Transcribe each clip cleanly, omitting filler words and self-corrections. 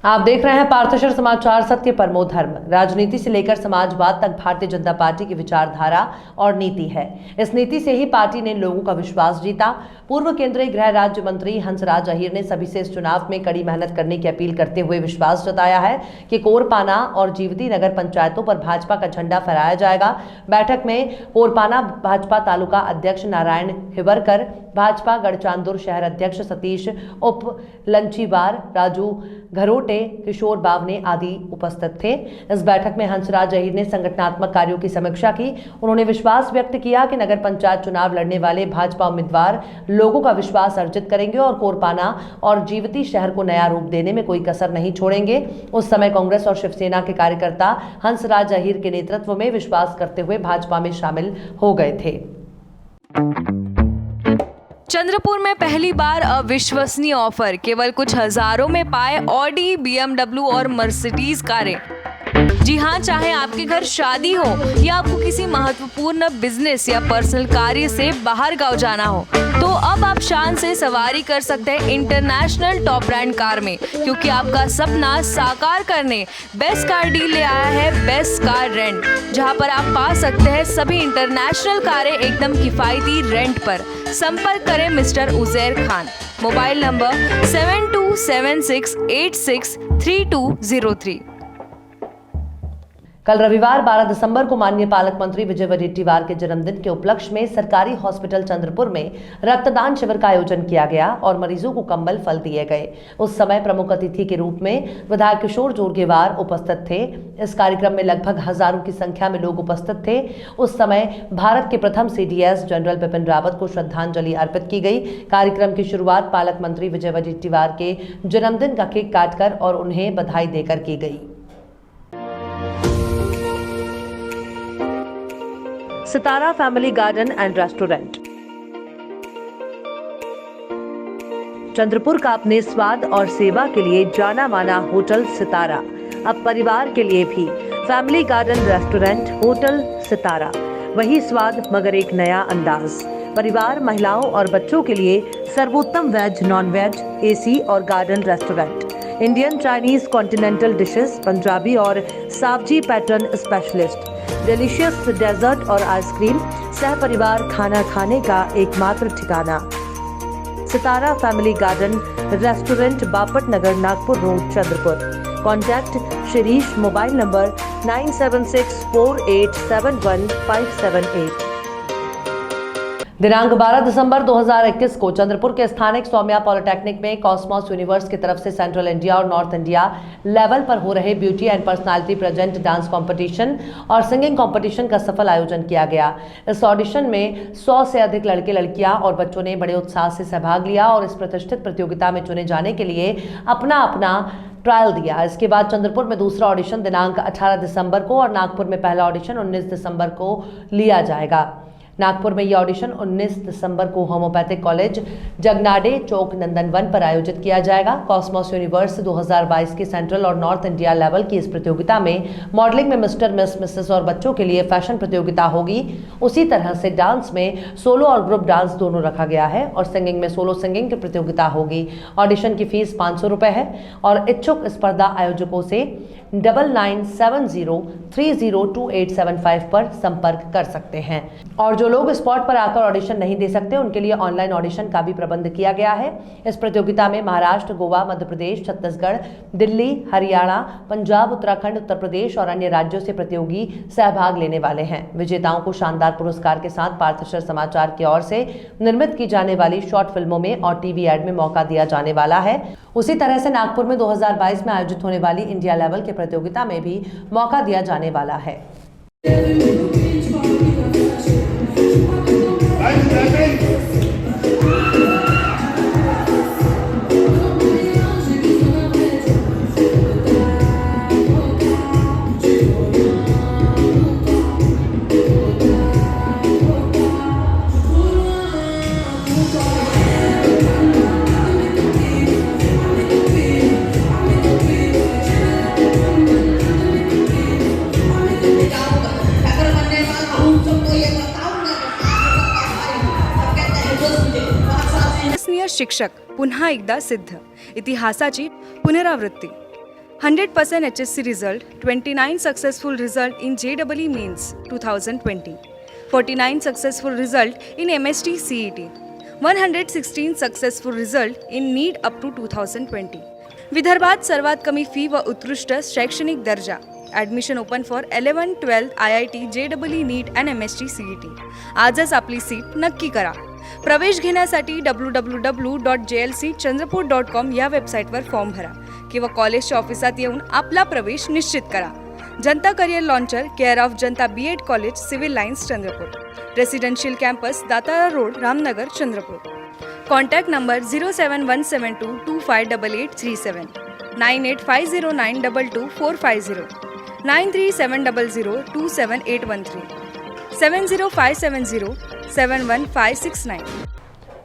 आप देख रहे हैं पार्थशर समाचार, सत्य परमो धर्म। राजनीति से लेकर समाजवाद तक भारतीय जनता पार्टी की विचारधारा और नीति है। इस नीति से ही पार्टी ने लोगों का विश्वास जीता। पूर्व केंद्रीय गृह राज्य मंत्री हंसराज अहीर ने सभी से इस चुनाव में कड़ी मेहनत करने की अपील करते हुए विश्वास जताया है कि कोरपाना और जीवती नगर पंचायतों पर भाजपा का झंडा फहराया जाएगा। बैठक में कोरपाना भाजपा तालुका अध्यक्ष नारायण हिबरकर, भाजपा गढ़चांदुर शहर अध्यक्ष सतीश उप लंचीवार, राजू घरोटे, किशोर बावने आदि उपस्थित थे। इस बैठक में हंसराज अहीर ने संगठनात्मक कार्यों की समीक्षा की। उन्होंने विश्वास व्यक्त किया कि नगर पंचायत चुनाव लड़ने वाले भाजपा उम्मीदवार लोगों का विश्वास अर्जित करेंगे और कोरपाना और जीवती शहर को नया रूप देने में कोई कसर नहीं छोड़ेंगे। उस समय कांग्रेस और शिवसेना के कार्यकर्ता हंसराज अहीर के नेतृत्व में विश्वास करते हुए भाजपा में शामिल हो गए थे। चंद्रपुर में पहली बार अविश्वसनीय ऑफर, केवल कुछ हजारों में पाए ऑडी, बीएमडब्ल्यू और मर्सिडीज कारें। जी हाँ, चाहे आपके घर शादी हो या आपको किसी महत्वपूर्ण बिजनेस या पर्सनल कार्य से बाहर गांव जाना हो, तो अब आप शान से सवारी कर सकते हैं इंटरनेशनल टॉप ब्रांड कार में, क्योंकि आपका सपना साकार करने बेस्ट कार डील ले आया है बेस्ट कार रेंट, जहां पर आप पा सकते हैं सभी इंटरनेशनल कारें एकदम किफायती रेंट पर। संपर्क करें mister Uzair Khan, mobile number 7276863203। कल रविवार 12 दिसंबर को माननीय पालक मंत्री विजय वडेट्टीवार के जन्मदिन के उपलक्ष्य में सरकारी हॉस्पिटल चंद्रपुर में रक्तदान शिविर का आयोजन किया गया और मरीजों को कंबल फल दिए गए। उस समय प्रमुख अतिथि के रूप में विधायक किशोर जोरगेवार उपस्थित थे। इस कार्यक्रम में लगभग हजारों की संख्या में लोग उपस्थित थे। उस समय भारत के प्रथम CDS जनरल बिपिन रावत को श्रद्धांजलि अर्पित की गई। कार्यक्रम की शुरुआत पालक मंत्री विजय वडेट्टीवार के जन्मदिन का केक काटकर और उन्हें बधाई देकर की गई। Sitara family garden and restaurant Chandrapur का अपने स्वाद और सेवा के लिए जाना माना होटल सितारा अब परिवार के लिए भी फैमिली गार्डन रेस्टोरेंट होटल सितारा, वही स्वाद मगर एक नया अंदाज। परिवार, महिलाओं और बच्चों के लिए सर्वोत्तम वेज, नॉन वेज, AC और garden restaurant, Indian, Chinese, continental dishes, Punjabi और Saoji pattern specialist, delicious dessert और आइसक्रीम, सह परिवार खाना खाने का एकमात्र ठिकाना। Sitara family garden restaurant, Bapat Nagar, Nagpur road, Chandrapur. Contact Shirish, mobile number 9764871578। दिनांक 12 दिसंबर 2021 को चंद्रपुर के स्थानिक सौम्या पॉलिटेक्निक में कॉस्मॉस यूनिवर्स की तरफ से सेंट्रल इंडिया और नॉर्थ इंडिया लेवल पर हो रहे beauty and personality present dance competition और सिंगिंग कंपटीशन का सफल आयोजन किया गया। इस ऑडिशन में 100 से अधिक लड़के, लड़कियां और बच्चों ने बड़े उत्साह से सहभाग लिया और इस प्रतिष्ठित प्रतियोगिता में चुने जाने के लिए अपना ट्रायल दिया। इसके बाद चंद्रपुर में दूसरा ऑडिशन दिनांक 18 दिसंबर को और नागपुर में पहला ऑडिशन 19 दिसंबर को लिया जाएगा। नागपुर में यह ऑडिशन 19 दिसंबर को होम्योपैथिक कॉलेज जगनाडे चौक नंदनवन पर आयोजित किया जाएगा। कॉस्मॉस यूनिवर्स 2022 की सेंट्रल और नॉर्थ इंडिया लेवल की इस प्रतियोगिता में मॉडलिंग में मिस्टर, मिस, मिसेस और बच्चों के लिए फैशन प्रतियोगिता होगी। उसी तरह से डांस में सोलो और ग्रुप डांस दोनों रखा गया है और सिंगिंग में सोलो सिंगिंग की प्रतियोगिता होगी। ऑडिशन की फीस 500 रुपए है और इच्छुक स्पर्धा आयोजकों से 9970302875 पर संपर्क कर सकते हैं। और जो लोग स्पॉट पर आकर ऑडिशन नहीं दे सकते, उनके लिए ऑनलाइन ऑडिशन का भी प्रबंध किया गया है। इस प्रतियोगिता में महाराष्ट्र, गोवा, मध्य प्रदेश, छत्तीसगढ़, दिल्ली, हरियाणा, पंजाब, उत्तराखंड, उत्तर प्रदेश और अन्य राज्यों से प्रतियोगी सहभाग लेने वाले हैं। विजेताओं को शानदार पुरस्कार के साथ पार्थशर समाचार की ओर से निर्मित की जाने वाली शॉर्ट फिल्मों में और टीवी एड में मौका दिया जाने वाला है। उसी तरह से नागपुर में 2022 में आयोजित होने वाली इंडिया लेवल की प्रतियोगिता में भी मौका दिया जाने वाला है। शिक्षक पुन्हा एकदा सिद्ध, इतिहासाची पुनरावृत्ती। 100% HSC result, 29 successful result in JEE Mains 2020, 49 successful result in MST CET, 116 successful result in NEET up to 2020. विदर्भात सर्वात कमी फी व उत्कृष्ट शैक्षणिक दर्जा. Admission open for 11-12 IIT JEE NEET and MST CET. आजच आपली सीट नक्की करा. प्रवेश घेण्यासाठी www.jlcchandrapur.com या वेबसाईटवर फॉर्म भरा किंवा कॉलेजच्या ऑफिसात येऊन आपला प्रवेश निश्चित करा. जनता career launcher, care of Janata B.Ed college, civil lines, Chandrapur. Residential campus, Datara road, Ramnagar, Chandrapur. Contact number 07172258837, 9850922450, 9370027813, 7057071569.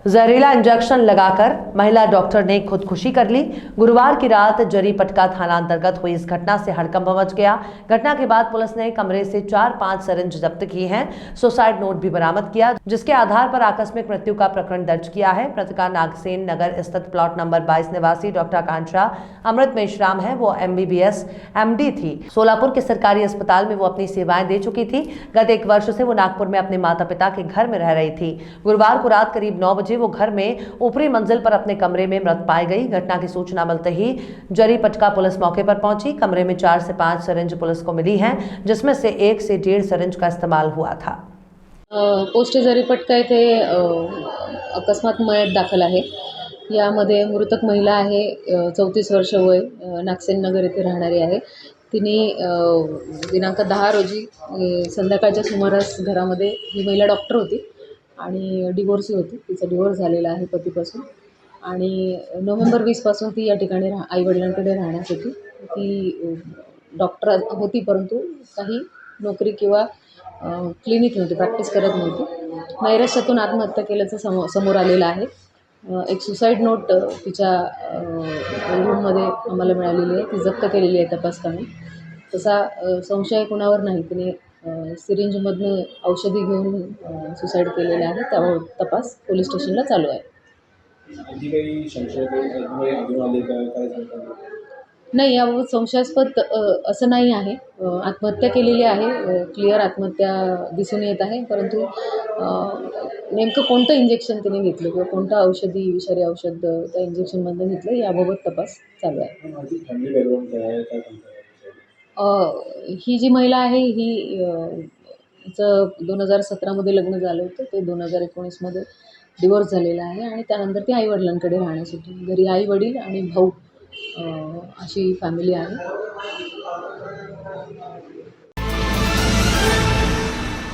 जहरीला इंजेक्शन लगाकर महिला डॉक्टर ने खुदकुशी कर ली। गुरुवार की रात जरी पटका थाना अंतर्गत हुई इस घटना से हड़कंप मच गया। घटना के बाद पुलिस ने कमरे से 4-5 सिरिंज जब्त की हैं। सुसाइड नोट भी बरामद किया, जिसके आधार पर आकस्मिक मृत्यु का प्रकरण दर्ज किया है। मृतका नागसेन नगर स्थित प्लॉट नंबर 22 निवासी डॉक्टर आकांक्षा अमृत मेश्राम है। वो MBBS MD थी। सोलापुर के सरकारी अस्पताल में वो अपनी सेवाएं दे चुकी थी। गत 1 वर्ष से वो नागपुर में अपने माता पिता के घर में रह रही थी। गुरुवार को रात करीब 9 बजे वो घर में ऊपरी मंजिल पर अपने कमरे में मृत पाई गई। घटना की सूचना मिलते ही जरी पटका पुलिस मौके पर पहुंची। कमरे में 4 से 5 सिरिंज पुलिस को मिली हैं, जिसमें से 1 से 1.5 सिरिंज का इस्तेमाल हुआ था। पोस्ट जरीपटका येथे अकस्मात मयत दाखल आहे. यामध्ये मृतक महिला आहे, 34 वर्ष वय, नागसेन नगर येथे राहणारी आहे. तिने दिनांक 10 रोजी संध्याकाळच्या सुमारास घरामध्ये, ही महिला डॉक्टर होती आणि डिवोर्सी होती. तिचा डिवोर्स झालेला आहे पतीपासून आणि नोव्हेंबर 20 पासून ती या ठिकाणी आईवडिलांकडे राहण्यास होती. ती डॉक्टर होती, परंतु काही नोकरी किंवा क्लिनिक नव्हती, प्रॅक्टिस करत नव्हती. नैराश्यातून आत्महत्या केल्याचं समोर आलेलं आहे. एक सुसाईड नोट तिच्या रूममध्ये आम्हाला मिळालेली आहे, ती जप्त केलेली आहे तपासकाने. तसा संशय कुणावर नाही. तिने सिरिंजमधनं औषधी घेऊन सुसाईड केलेलं आहे. त्यावर तपास पोलीस स्टेशनला चालू आहे. नाही, याबाबत संशयास्पद असं नाही आहे. आत्महत्या केलेली आहे, क्लिअर आत्महत्या दिसून येत आहे. परंतु नेमकं कोणतं इंजेक्शन तिने घेतलं किंवा कोणतं औषधी, विषारी औषध त्या इंजेक्शनमधनं घेतलं, याबाबत तपास चालू आहे. ही जी महिला आहे, हिचं 2017मध्ये लग्न झालं होतं. ते 2019मध्ये डिवोर्स झालेला आहे आणि त्यानंतर ती आईवडिलांकडे राहण्यासाठी, घरी आईवडील आणि भाऊ अशी फॅमिली आहे.